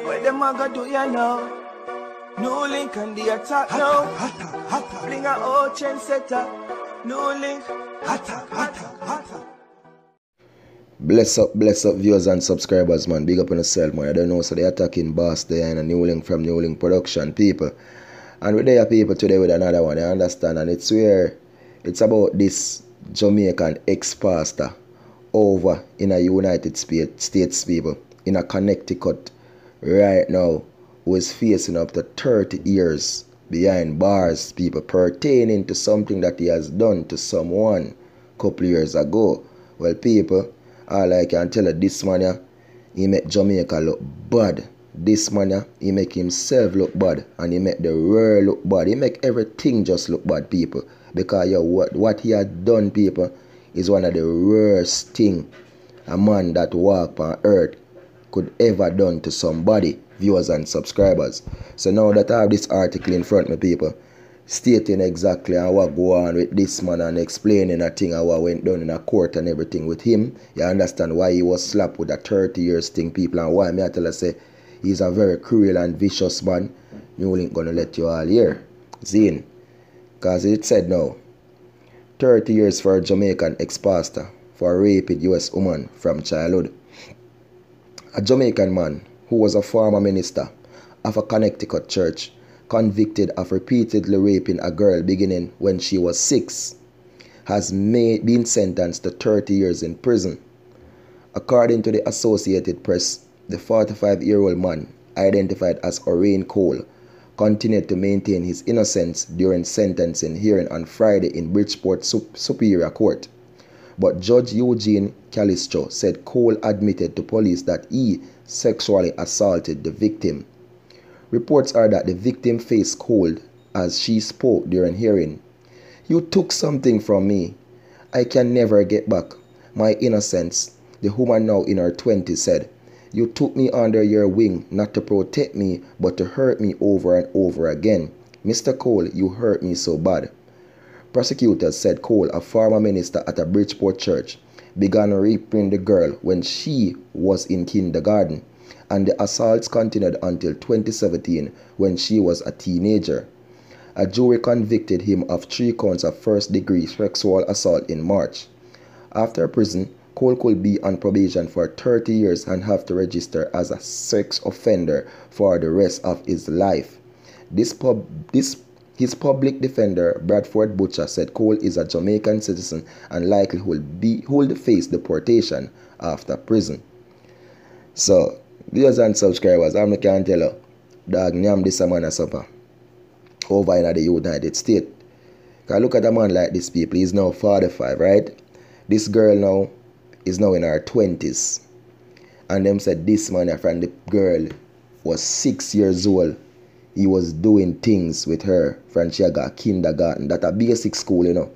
Where them a go do ya now? NEWLINK and the attack now. Bring a old chain setter. NEWLINK. Bless up viewers and subscribers, man. Big up on yourself, man. I don't know, so they attacking boss there and a NEWLINK from NEWLINK production, people. And we're there, people, today with another one, I understand. And it's about this Jamaican ex-pastor over in a United States, people, in a Connecticut right now, who is facing up to 30 years behind bars, people, pertaining to something that he has done to someone a couple years ago. Well, people, all I can tell you, this man here, he make Jamaica look bad. This man here, he make himself look bad, and he make the world look bad. He make everything just look bad, people. Because what he had done, people, is one of the worst thing a man that walk on earth could ever done to somebody, viewers and subscribers. So now that I have this article in front of me, people, stating exactly what go on with this man and explaining a thing and what went down in a court and everything with him, you understand why he was slapped with a 30 years thing, people, and why I tell you say he's a very cruel and vicious man. NEWLINK gonna let you all hear. Zine. Because it said now, 30 years for a Jamaican ex-pastor for raping US woman from childhood. A Jamaican man who was a former minister of a Connecticut church, convicted of repeatedly raping a girl beginning when she was 6, has been sentenced to 30 years in prison. According to the Associated Press, the 45-year-old man, identified as Orion Cole, continued to maintain his innocence during sentencing hearing on Friday in Bridgeport Superior Court. But Judge Eugene Calistro said Cole admitted to police that he sexually assaulted the victim. Reports are that the victim faced cold as she spoke during hearing. "You took something from me. I can never get back my innocence," the woman, now in her 20s, said. "You took me under your wing not to protect me but to hurt me over and over again. Mr. Cole, you hurt me so bad." Prosecutors said Cole, a former minister at a Bridgeport church, began raping the girl when she was in kindergarten, and the assaults continued until 2017 when she was a teenager. A jury convicted him of 3 counts of first-degree sexual assault in March. After prison, Cole could be on probation for 30 years and have to register as a sex offender for the rest of his life. His public defender, Bradford Butcher, said Cole is a Jamaican citizen and likely will face deportation after prison. So, viewers and subscribers, I can tell you, dog, nyam this a man a supper over in the United States. Because look at a man like this, people. He's now 45, right? This girl now is now in her 20s. And them said this man from the girl was 6 years old. He was doing things with her from she got kindergarten. That a basic school, you know.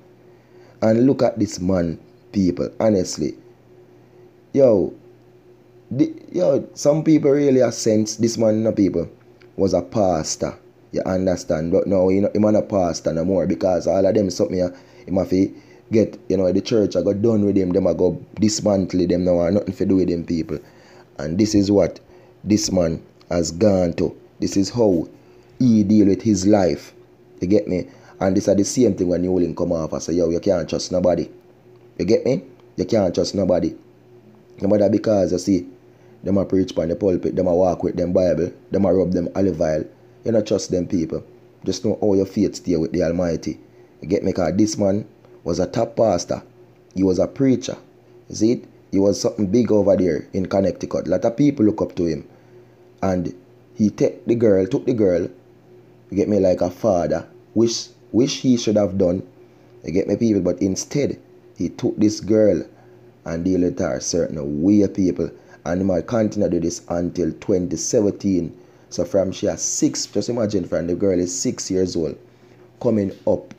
And look at this man, people. Honestly. Some people really have sense this man, no, people, was a pastor. You understand? But no, he's not a pastor no more, because all of them something he have to get, the church I got done with him, them I go dismantle them now, and nothing to do with them, people. And this is what this man has gone to. This is how he deal with his life. You get me? And this is the same thing when NEWLINK come off and say, yo, you can't trust nobody. You get me? You can't trust nobody. No matter, because you see, them a preach by the pulpit, them a walk with them Bible, them a rub them olive oil. You don't trust them, people. Just know how your faith stay with the Almighty. You get me? Because this man was a top pastor. He was a preacher. You see it? He was something big over there in Connecticut. A lot of people look up to him. And he took the girl, you get me, like a father, which he should have done. You get me, people? But instead, he took this girl and deal with her a certain way, people. And he might continue to do this until 2017. So from she has 6, just imagine, from the girl is 6 years old, coming up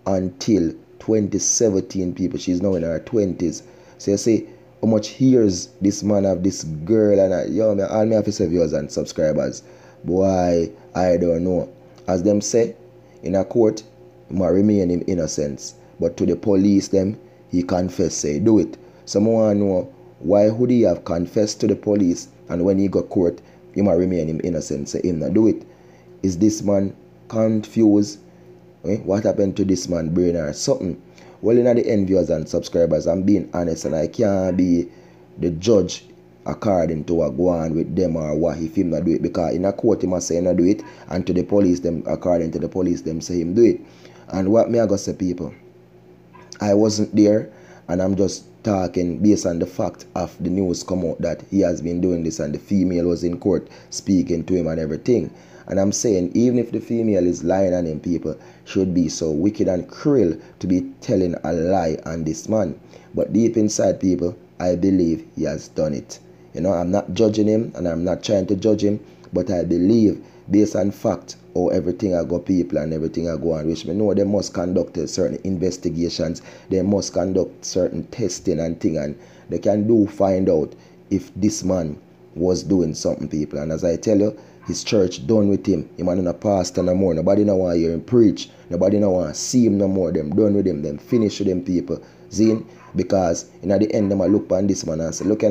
until 2017, people. She's now in her 20s. So you see how much years this man have this girl, and all me have to say, viewers and subscribers, boy, I don't know. As them say, in a court, he might remain in innocence. But to the police, them, he confess, say, do it. So I want to know why would he have confessed to the police and when he got court, he might remain him innocent, so him not do it? Is this man confused? What happened to this man brain or something? Well, in the end, viewers and subscribers, I'm being honest and I can't be the judge according to what go on with them or what if him not do it, because in a court he must say him not do it, and to the police them, according to the police them, say him do it. And what me I go say, people, I wasn't there and I'm just talking based on the fact of the news come out that he has been doing this and the female was in court speaking to him and everything. And I'm saying, even if the female is lying on him, people should be so wicked and cruel to be telling a lie on this man. But deep inside, people, I believe he has done it. You know, I'm not judging him and I'm not trying to judge him, but I believe, based on fact, how everything I go people and everything I go on, which me know they must conduct certain investigations, they must conduct certain testing and thing, and they can find out if this man was doing something, people. And as I tell you, his church done with him. Him and a pastor no more. Nobody no want to hear him preach. Nobody no want to see him no more. Them done with him. Them finish with them, people. Zine, because in the end, them a look on this man and say, look,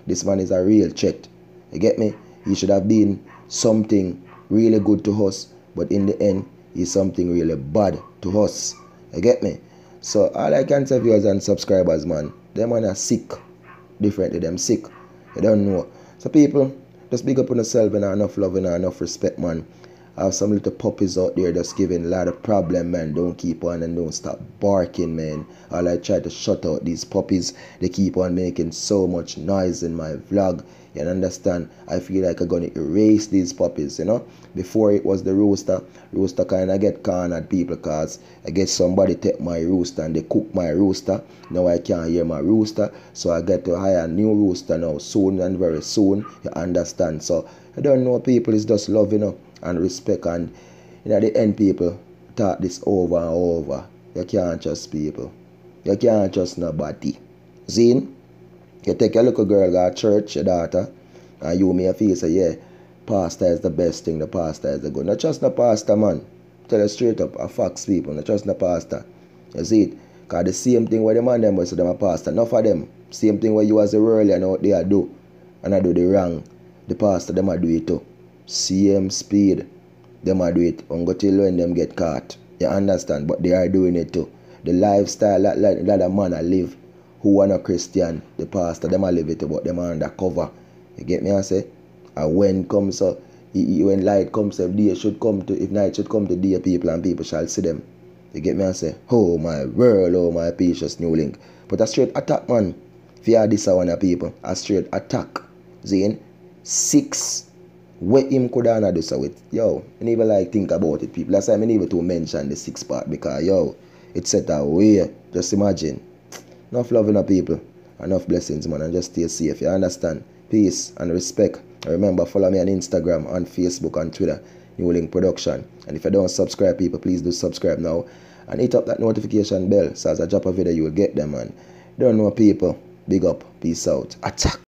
this man is a real threat. You get me? He should have been something really good to us, but in the end, he's something really bad to us. You get me? So all I can say, viewers and subscribers, man, them man are sick. Differently, them sick. You don't know. So people, just big up on yourself and enough love and enough respect, man. I have some little puppies out there just giving a lot of problem, man. Don't keep on and don't stop barking, man. All I try to shut out these puppies. They keep on making so much noise in my vlog. You understand? I feel like I'm going to erase these puppies, you know. Before it was the rooster. Rooster kind of get cornered, people, because I guess somebody take my rooster and they cook my rooster. Now I can't hear my rooster. So I get to hire a new rooster now soon and very soon. You understand? So I don't know, people. It's just love, you know, and respect. And in the end, people talk this over and over. You can't trust people. You can't trust nobody. Zine? You take a little girl to church, your daughter, and you may feel say, yeah, pastor is the best thing, the pastor is the good. Not trust the pastor, man. Tell you straight up, I facts people, not trust the pastor. You see it? Because the same thing where the man them was them a pastor, enough of them. Same thing where you as a world and out there do. And I do the wrong. The pastor, them a do it too. Same speed. Them a do it until when them get caught. You understand? But they are doing it too. The lifestyle that a man a live. Who are not Christian, the pastor, them a live it, but them are undercover. You get me, I say? And when comes up, when light comes up, day should come to, if night should come to day, people and people shall see them. You get me, I say? Oh my world, oh my precious NEWLINK. But a straight attack, man. If you are this one of people, a straight attack. Zine, 6, what him could have do so with. Yo, I never like think about it, people. That's why I never to mention the 6 part, because yo, it's set away. Just imagine. Enough love in our people, enough blessings, man, and just stay safe. You understand? Peace and respect. And remember, follow me on Instagram, on Facebook, and Twitter, NEWLINK Production. And if you don't subscribe, people, please do subscribe now. And hit up that notification bell, so as I drop a video, you will get them, man. Don't know, people. Big up. Peace out. Attack.